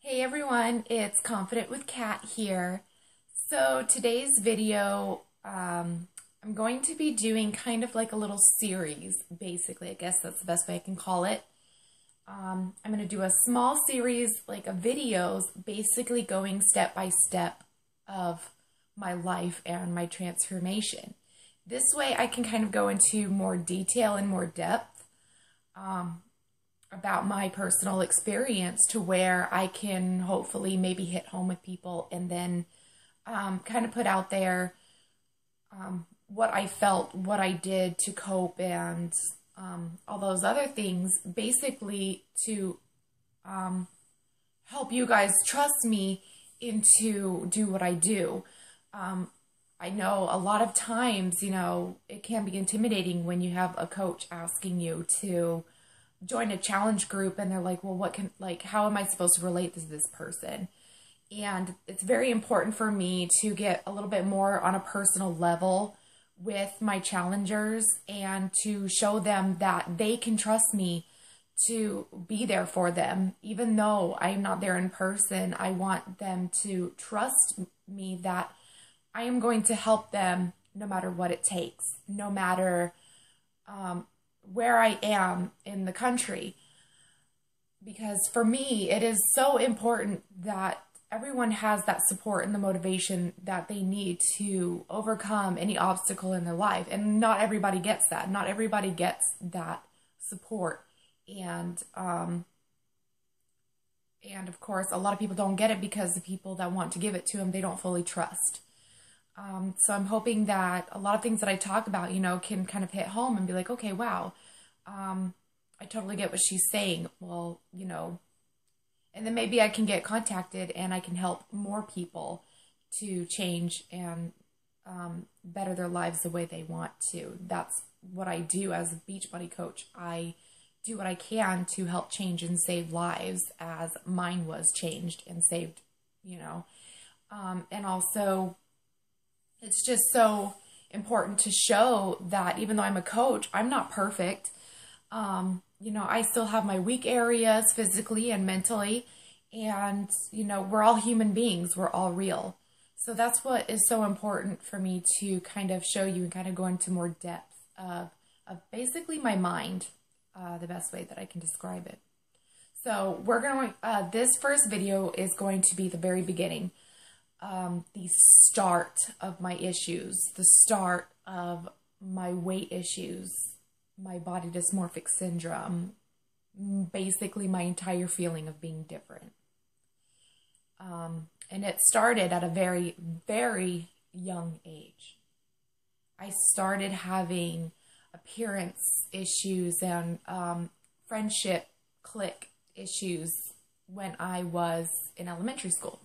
Hey everyone, it's Confident with Kat here. So today's video, I'm going to be doing kind of like a little series, basically. I guess that's the best way I can call it. I'm going to do a small series like of videos, basically going step by step of my life and my transformation. This way I can kind of go into more detail and more depth about my personal experience to where I can hopefully maybe hit home with people and then kind of put out there what I felt, what I did to cope, and all those other things, basically to help you guys trust me into do what I do. I know a lot of times, it can be intimidating when you have a coach asking you to join a challenge group and they're like, well, how am I supposed to relate to this person? And it's very important for me to get a little bit more on a personal level with my challengers and to show them that they can trust me to be there for them. Even though I'm not there in person, I want them to trust me that I am going to help them no matter what it takes, no matter where I am in the country. Because for me, it is so important that everyone has that support and the motivation that they need to overcome any obstacle in their life. And not everybody gets that. Not everybody gets that support. And of course, a lot of people don't get it because the people that want to give it to them, they don't fully trust. So I'm hoping that a lot of things that I talk about, can kind of hit home and be like, okay, wow, I totally get what she's saying. Well, and then maybe I can get contacted and I can help more people to change and better their lives the way they want to. That's what I do as a Beachbody coach. I do what I can to help change and save lives as mine was changed and saved, and also it's just so important to show that even though I'm a coach, I'm not perfect. I still have my weak areas physically and mentally, and, we're all human beings. We're all real. So that's what is so important for me to kind of show you and kind of go into more depth of basically my mind, the best way that I can describe it. So this first video is going to be the very beginning. The start of my issues, the start of my weight issues, my body dysmorphic syndrome, basically my entire feeling of being different. And it started at a very, very young age. I started having appearance issues and friendship clique issues when I was in elementary school.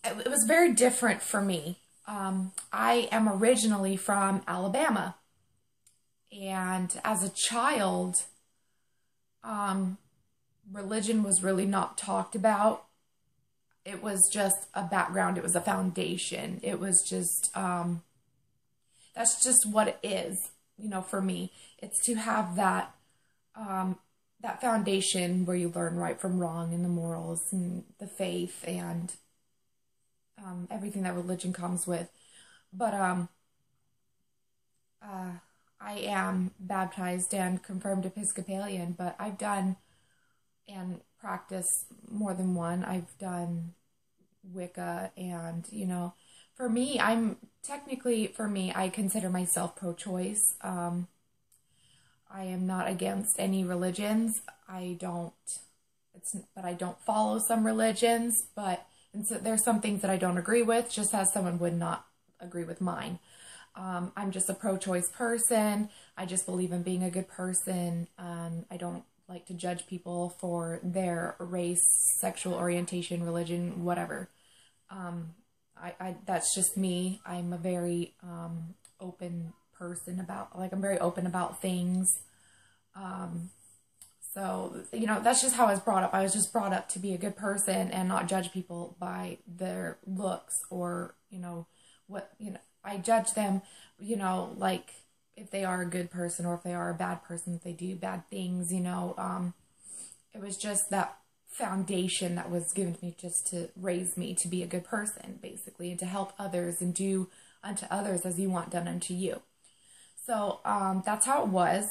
It was very different for me. I am originally from Alabama, and as a child, religion was really not talked about. It was just a background. It was a foundation. It was just, that's just what it is, for me. It's to have that, that foundation where you learn right from wrong and the morals and the faith and everything that religion comes with. But I am baptized and confirmed Episcopalian, but I've done and practiced more than one. I've done Wicca, and for me, I consider myself pro-choice. I am not against any religions. I don't follow some religions, and so there's some things that I don't agree with, just as someone would not agree with mine. I'm just a pro-choice person. I just believe in being a good person. I don't like to judge people for their race, sexual orientation, religion, whatever. That's just me. I'm a very open person I'm very open about things. So, that's just how I was brought up. I was just brought up to be a good person and not judge people by their looks or, I judge them, like if they are a good person or if they are a bad person, if they do bad things, It was just that foundation that was given to me just to raise me to be a good person, basically, and to help others and do unto others as you want done unto you. So that's how it was.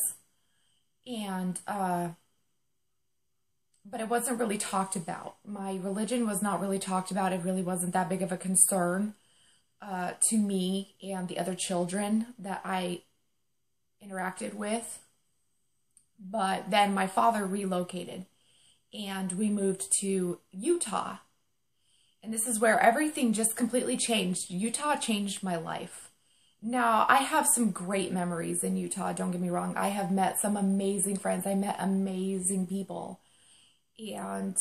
And but it wasn't really talked about. My religion was not really talked about. It really wasn't that big of a concern to me and the other children that I interacted with. But then my father relocated and we moved to Utah. And this is where everything just completely changed. Utah changed my life. Now, I have some great memories in Utah, don't get me wrong. I have met some amazing friends. I met amazing people. And,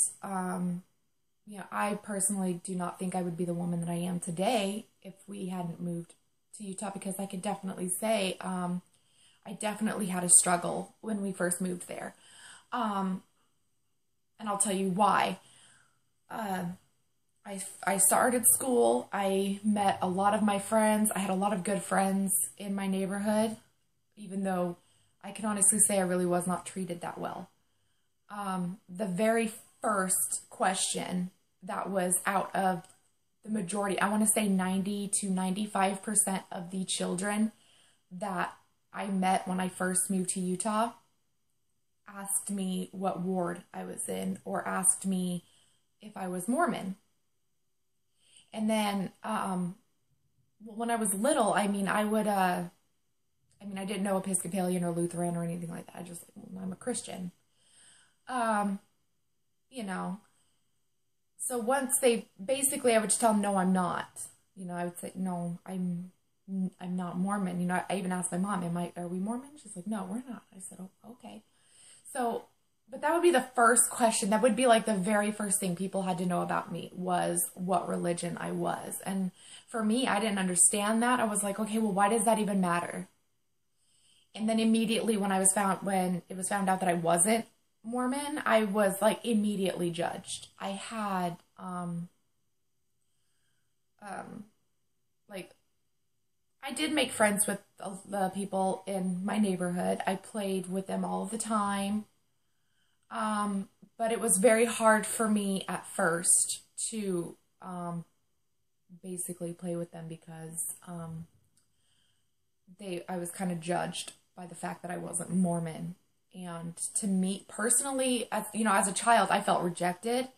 I personally do not think I would be the woman that I am today if we hadn't moved to Utah, because I could definitely say I definitely had a struggle when we first moved there. And I'll tell you why. I started school. I met a lot of my friends. I had a lot of good friends in my neighborhood, even though I can honestly say I really was not treated that well. The very first question that was out of the majority, I want to say 90 to 95% of the children that I met when I first moved to Utah asked me what ward I was in, or asked me if I was Mormon. And then, when I was little, I didn't know Episcopalian or Lutheran or anything like that. I just, I'm a Christian. So once I would just tell them, no, I'm not. I would say, no, I'm not Mormon. I even asked my mom, are we Mormon? She's like, no, we're not. I said, oh, okay. So, but that would be the first question. That would be like the very first thing people had to know about me, was what religion I was. And for me, I didn't understand that. I was like, okay, well, why does that even matter? And then immediately when it was found out that I wasn't Mormon, I was like immediately judged. I had, I did make friends with the people in my neighborhood. I played with them all the time. But it was very hard for me at first to, basically play with them because, I was kind of judged by the fact that I wasn't Mormon. And to me personally, as a child, I felt rejected.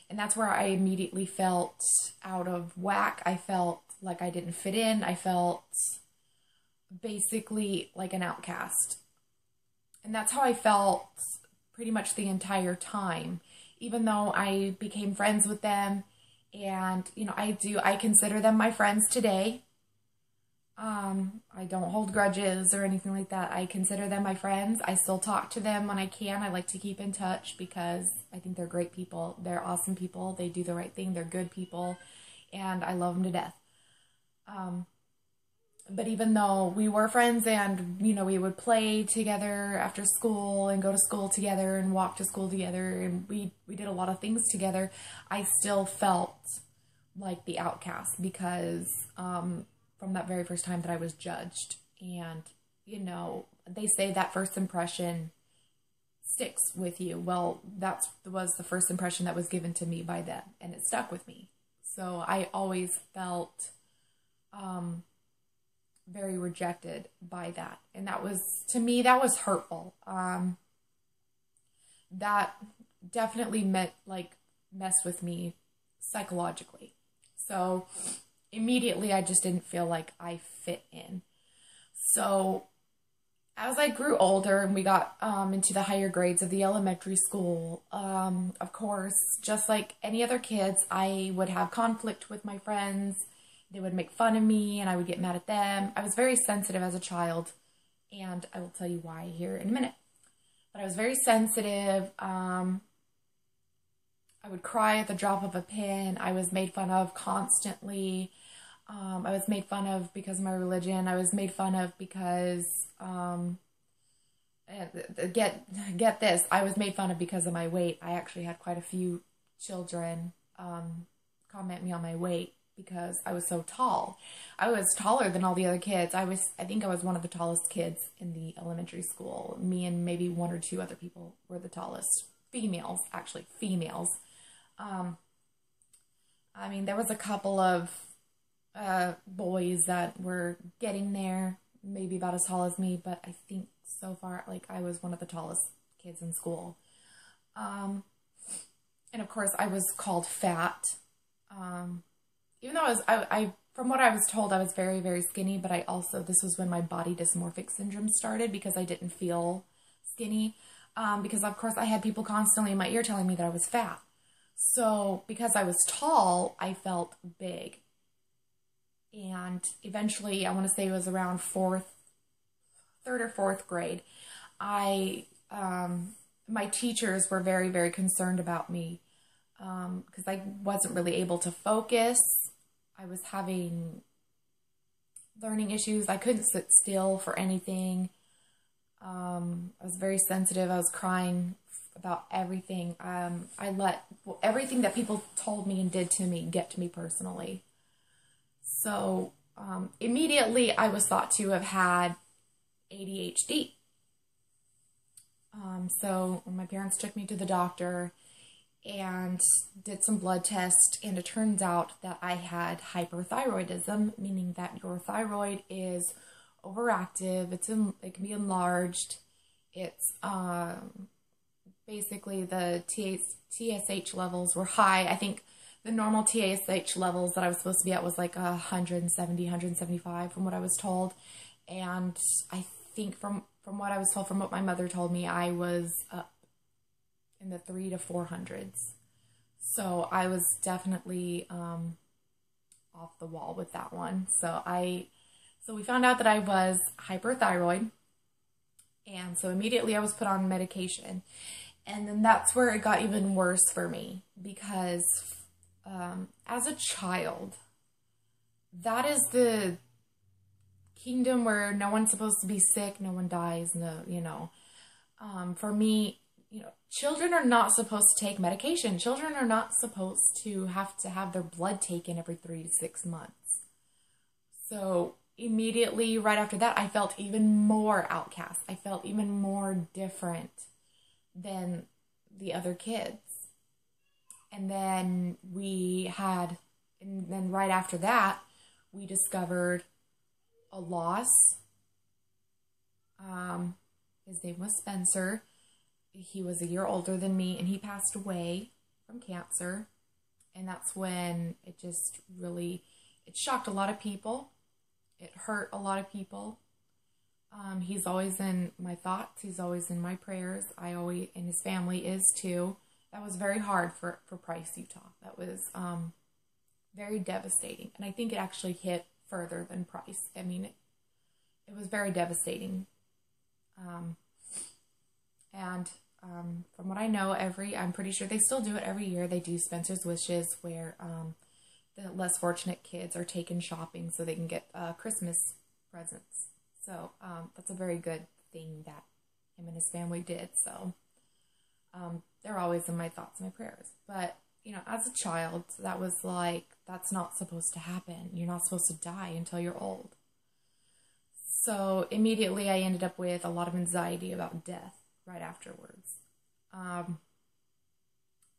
And that's where I immediately felt out of whack. I felt like I didn't fit in. I felt basically like an outcast. And that's how I felt pretty much the entire time. Even though I became friends with them, and, I consider them my friends today. I don't hold grudges or anything like that. I consider them my friends. I still talk to them when I can. I like to keep in touch because I think they're great people. They're awesome people. They do the right thing. They're good people, and I love them to death. But even though we were friends and, we would play together after school and go to school together and walk to school together, and we did a lot of things together, I still felt like the outcast because, from that very first time that I was judged. And, they say that first impression sticks with you. Well, that was the first impression that was given to me by them, and it stuck with me. So I always felt, very rejected by that. And that was, to me, that was hurtful. That definitely messed with me psychologically. So immediately I just didn't feel like I fit in. So as I grew older and we got into the higher grades of the elementary school, of course, just like any other kids, I would have conflict with my friends. They would make fun of me and I would get mad at them. I was very sensitive as a child, and I will tell you why here in a minute. But I was very sensitive. I would cry at the drop of a pin. I was made fun of constantly. I was made fun of because of my religion. I was made fun of because, get this, I was made fun of because of my weight. I actually had quite a few children comment me on my weight because I was so tall. I was taller than all the other kids. I think I was one of the tallest kids in the elementary school. Me and maybe one or two other people were the tallest. females, actually, females. I mean, there was a couple of boys that were getting there, maybe about as tall as me, but I think so far, like, I was one of the tallest kids in school. And of course, I was called fat. Even though I from what I was told, I was very, very skinny, but this was when my body dysmorphic syndrome started because I didn't feel skinny. Because of course I had people constantly in my ear telling me that I was fat. So because I was tall, I felt big. And eventually, I want to say it was around third or fourth grade, my teachers were very, very concerned about me because I wasn't really able to focus. I was having learning issues. I couldn't sit still for anything. I was very sensitive. I was crying about everything. I let everything that people told me and did to me get to me personally. So immediately I was thought to have had ADHD. So my parents took me to the doctor and did some blood tests, and it turns out that I had hyperthyroidism, meaning that your thyroid is overactive. It can be enlarged. It's basically the TSH levels were high. I think the normal TSH levels that I was supposed to be at was like 170, 175 from what I was told. And I think from what I was told, from what my mother told me, I was up in the 300 to 400s. So I was definitely off the wall with that one. So we found out that I was hyperthyroid. And so immediately I was put on medication. And then that's where it got even worse for me because as a child, that is the kingdom where no one's supposed to be sick, no one dies, for me, children are not supposed to take medication. Children are not supposed to have their blood taken every 3 to 6 months. So immediately right after that, I felt even more outcast. I felt even more different than the other kids. And then right after that, we discovered a loss. His name was Spencer. He was a year older than me, and he passed away from cancer. And that's when it just really, it shocked a lot of people. It hurt a lot of people. He's always in my thoughts. He's always in my prayers. And his family is too. That was very hard for Price, Utah. That was very devastating. And I think it actually hit further than Price. I mean, it was very devastating. From what I know, I'm pretty sure they still do it every year. They do Spencer's Wishes, where the less fortunate kids are taken shopping so they can get Christmas presents. So that's a very good thing that him and his family did. So they're always in my thoughts and my prayers. But, as a child, that was like, that's not supposed to happen. You're not supposed to die until you're old. So immediately I ended up with a lot of anxiety about death right afterwards.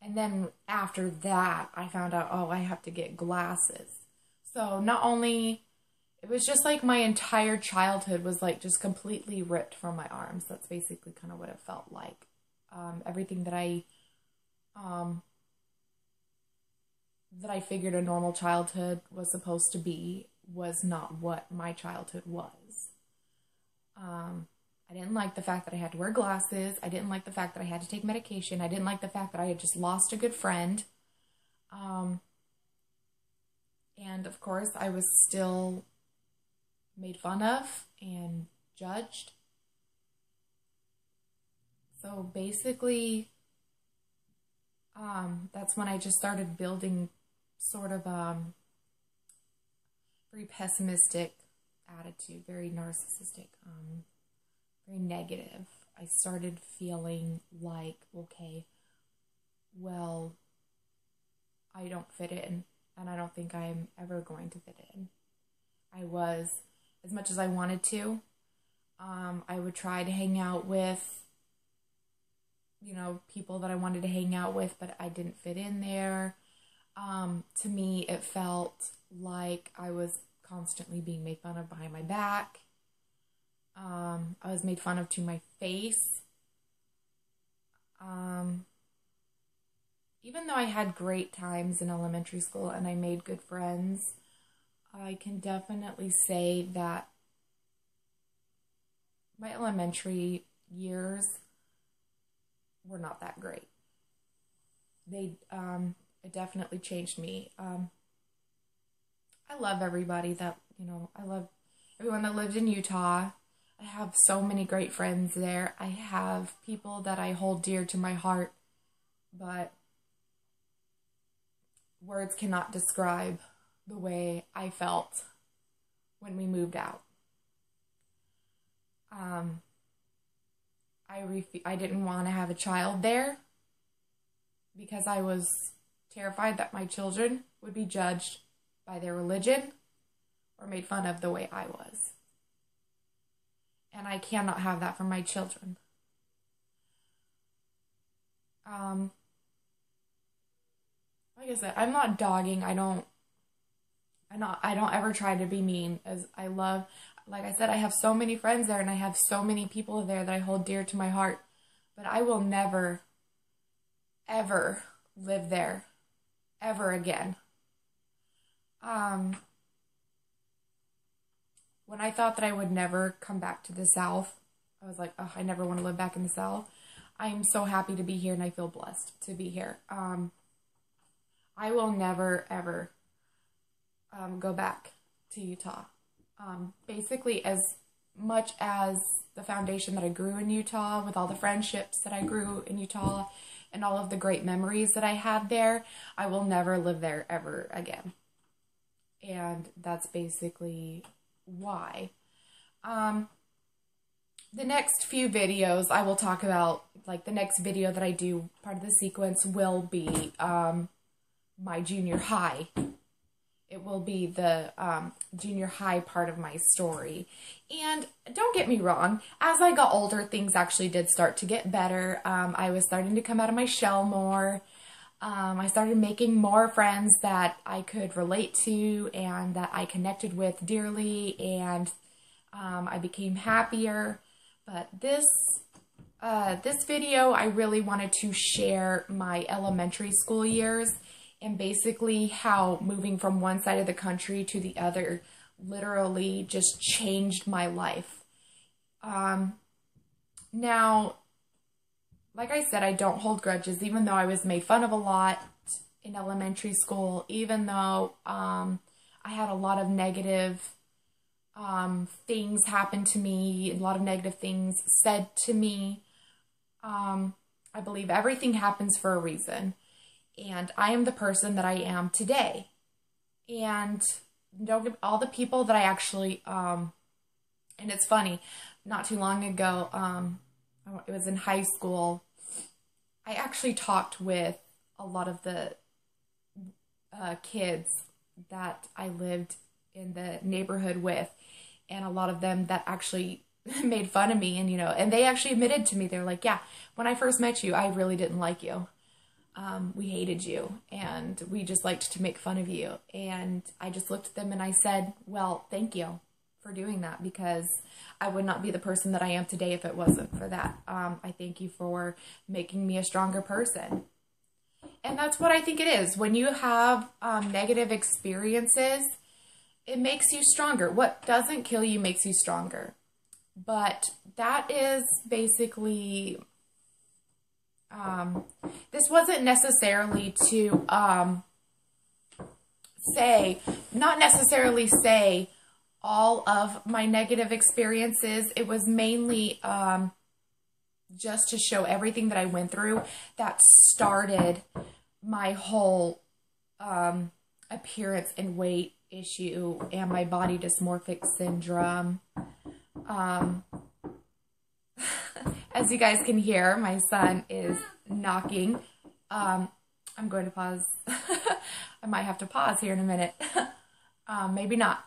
And then after that, I found out, I have to get glasses. So not only, it was just like my entire childhood was like just completely ripped from my arms. That's basically kind of what it felt like. Everything that I figured a normal childhood was supposed to be was not what my childhood was. I didn't like the fact that I had to wear glasses. I didn't like the fact that I had to take medication. I didn't like the fact that I had just lost a good friend. And of course, I was still made fun of and judged. So basically, that's when I just started building sort of very pessimistic attitude, very narcissistic, very negative. I started feeling like, okay, well, I don't fit in, and I don't think I'm ever going to fit in. I was, as much as I wanted to, I would try to hang out with you know, people that I wanted to hang out with, but I didn't fit in there. To me, it felt like I was constantly being made fun of behind my back. I was made fun of to my face. Even though I had great times in elementary school and I made good friends, I can definitely say that my elementary years were not that great. It definitely changed me. I love everybody that, you know, I love everyone that lived in Utah. I have so many great friends there. I have people that I hold dear to my heart, but words cannot describe the way I felt when we moved out. I didn't want to have a child there because I was terrified that my children would be judged by their religion or made fun of the way I was. And I cannot have that for my children. Like I said, I'm not dogging. I don't ever try to be mean, as I love, like I said, I have so many friends there and I have so many people there that I hold dear to my heart, but I will never, ever live there ever again. When I thought that I would never come back to the South, I was like, oh, I never want to live back in the South. I am so happy to be here and I feel blessed to be here. I will never, ever go back to Utah. Basically, as much as the foundation that I grew in Utah, with all the friendships that I grew in Utah, and all of the great memories that I had there, I will never live there ever again. And that's basically why. The next few videos I will talk about, like the next video that I do, part of the sequence will be my junior high. It will be the junior high part of my story. And don't get me wrong, as I got older, things actually did start to get better. I was starting to come out of my shell more. I started making more friends that I could relate to and that I connected with dearly, and I became happier. But this video, I really wanted to share my elementary school years and basically how moving from one side of the country to the other literally just changed my life. Now, like I said, I don't hold grudges, even though I was made fun of a lot in elementary school, even though I had a lot of negative things happen to me, a lot of negative things said to me. I believe everything happens for a reason. And I am the person that I am today. And don't get all the people that I actually, and it's funny, not too long ago, it was in high school, I actually talked with a lot of the kids that I lived in the neighborhood with, and a lot of them that actually made fun of me, and you know, and they actually admitted to me, they're like, yeah, when I first met you, I really didn't like you. We hated you, and we just liked to make fun of you. And I just looked at them and I said, well, thank you for doing that, because I would not be the person that I am today if it wasn't for that. I thank you for making me a stronger person. And that's what I think it is. When you have negative experiences, it makes you stronger. What doesn't kill you makes you stronger. But that is basically... this wasn't necessarily to not necessarily say all of my negative experiences. It was mainly just to show everything that I went through that started my whole appearance and weight issue and my body dysmorphic syndrome. As you guys can hear, my son is knocking. I'm going to pause. I might have to pause here in a minute. Maybe not.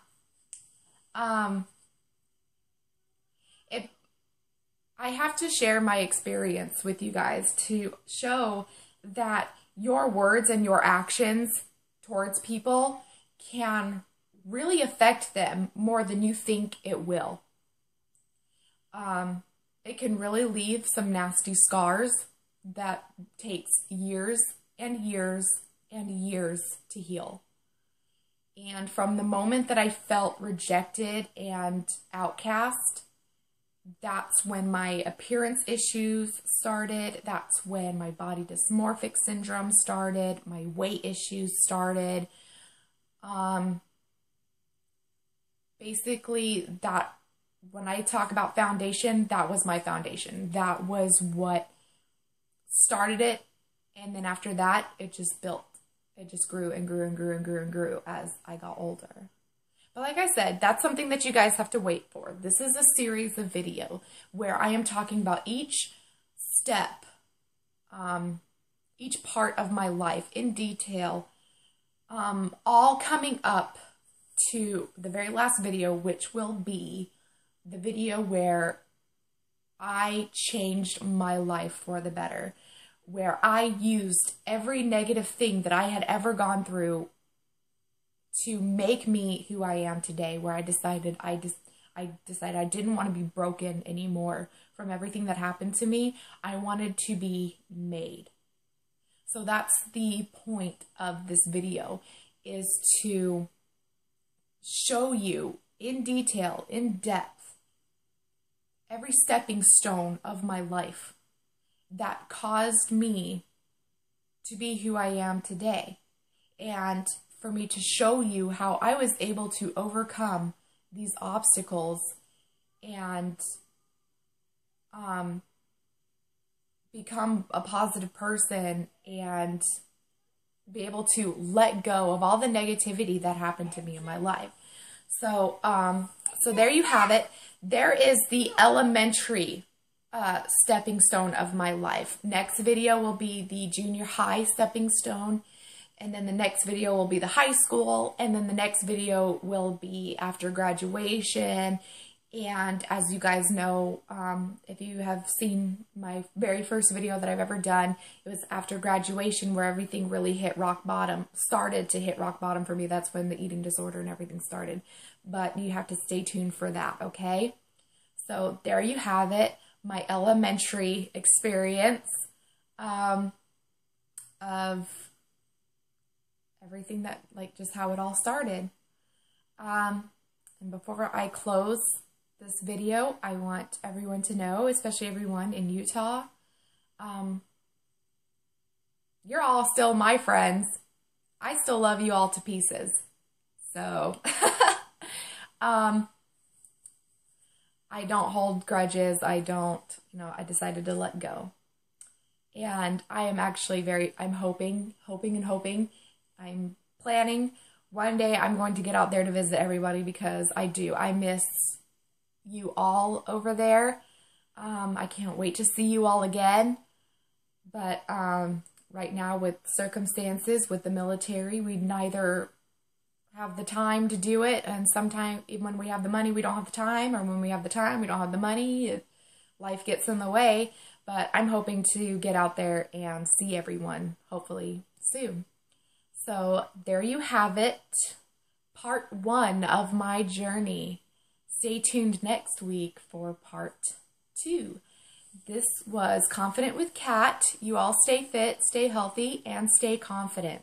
I have to share my experience with you guys to show that your words and your actions towards people can really affect them more than you think it will. It can really leave some nasty scars that takes years and years and years to heal. And from the moment that I felt rejected and outcast, that's when my appearance issues started. That's when my body dysmorphic syndrome started. My weight issues started. Basically, that when I talk about foundation, that was my foundation. That was what started it. And then after that, it just built. It just grew and grew and grew and grew and grew as I got older. But like I said, that's something that you guys have to wait for. This is a series of video where I am talking about each step, each part of my life in detail, all coming up to the very last video, which will be the video where I changed my life for the better, where I used every negative thing that I had ever gone through to make me who I am today, where I decided I didn't want to be broken anymore from everything that happened to me. I wanted to be made. So that's the point of this video, is to show you in detail, in depth, every stepping stone of my life that caused me to be who I am today. And for me to show you how I was able to overcome these obstacles and become a positive person and be able to let go of all the negativity that happened to me in my life. So, so there you have it. There is the elementary stepping stone of my life. Next video will be the junior high stepping stone. And then the next video will be the high school. And then the next video will be after graduation. And as you guys know, if you have seen my very first video that I've ever done, it was after graduation where everything really hit rock bottom, started to hit rock bottom for me. That's when the eating disorder and everything started. But you have to stay tuned for that, okay? So there you have it, my elementary experience of everything that, like, just how it all started. And before I close this video, I want everyone to know, especially everyone in Utah, you're all still my friends. I still love you all to pieces. So, I don't hold grudges. I don't, I decided to let go. And I am actually I'm hoping, I'm planning one day I'm going to get out there to visit everybody, because I miss you all over there. I can't wait to see you all again. But right now, with circumstances, with the military, we neither have the time to do it, and sometimes when we have the money, we don't have the time, or when we have the time, we don't have the money. Life gets in the way. But I'm hoping to get out there and see everyone, hopefully soon. So there you have it, part 1 of my journey. Stay tuned next week for part 2. This was Confident with Kat. You all stay fit, stay healthy, and stay confident.